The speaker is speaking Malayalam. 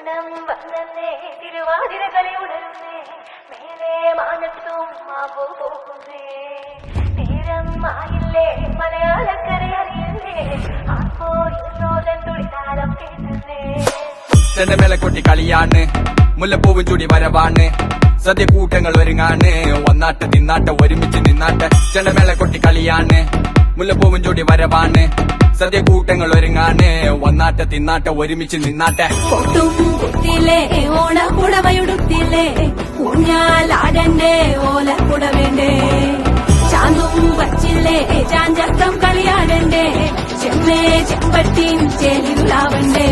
ഓണം വന്നേ തിരുവാതിര കളി ഉണർന്നേ മേലെ മാനത്തും മാവോ പോകുന്നേ നേരം ആയില്ലേ മലയാളക്കര അറിയുന്നേ ആപ്പോ ഇന്നോലൻ തുളിതാരം കേട്ടുന്നേ ചെണ്ടമേള കൊട്ടി കളിയാണ് മുല്ലപ്പൂവും ചൂടി വരവാണ് സദ്യ കൂട്ടങ്ങൾ ഒരുങ്ങാണ് ഒന്നാട്ട് തിന്നാട്ട് ഒരുമിച്ച് നിന്നാട്ട് ചെണ്ടമേള കൊട്ടി കളിയാണ് മുല്ലപ്പൂവും ചൂടി വരവാണ് സദ്യ കൂട്ടങ്ങൾ ഒരുങ്ങാണ് ഒന്നാട്ട് തിന്നാട്ട് ഒരുമിച്ച് നിന്നാട്ടെ കൊട്ടും കുത്തിയില്ലേ ഓണക്കുടവയുടുത്തില്ലേ ഊഞ്ഞാലാടണ്ടേ ഓലക്കുട വേണ്ടേ ചാന്തും വച്ചില്ലേ ചാഞ്ചക്കം കളിയാടണ്ടേ ചെമ്മേ ചെമ്പട്ടിൻ ചേലിലാവണ്ടേ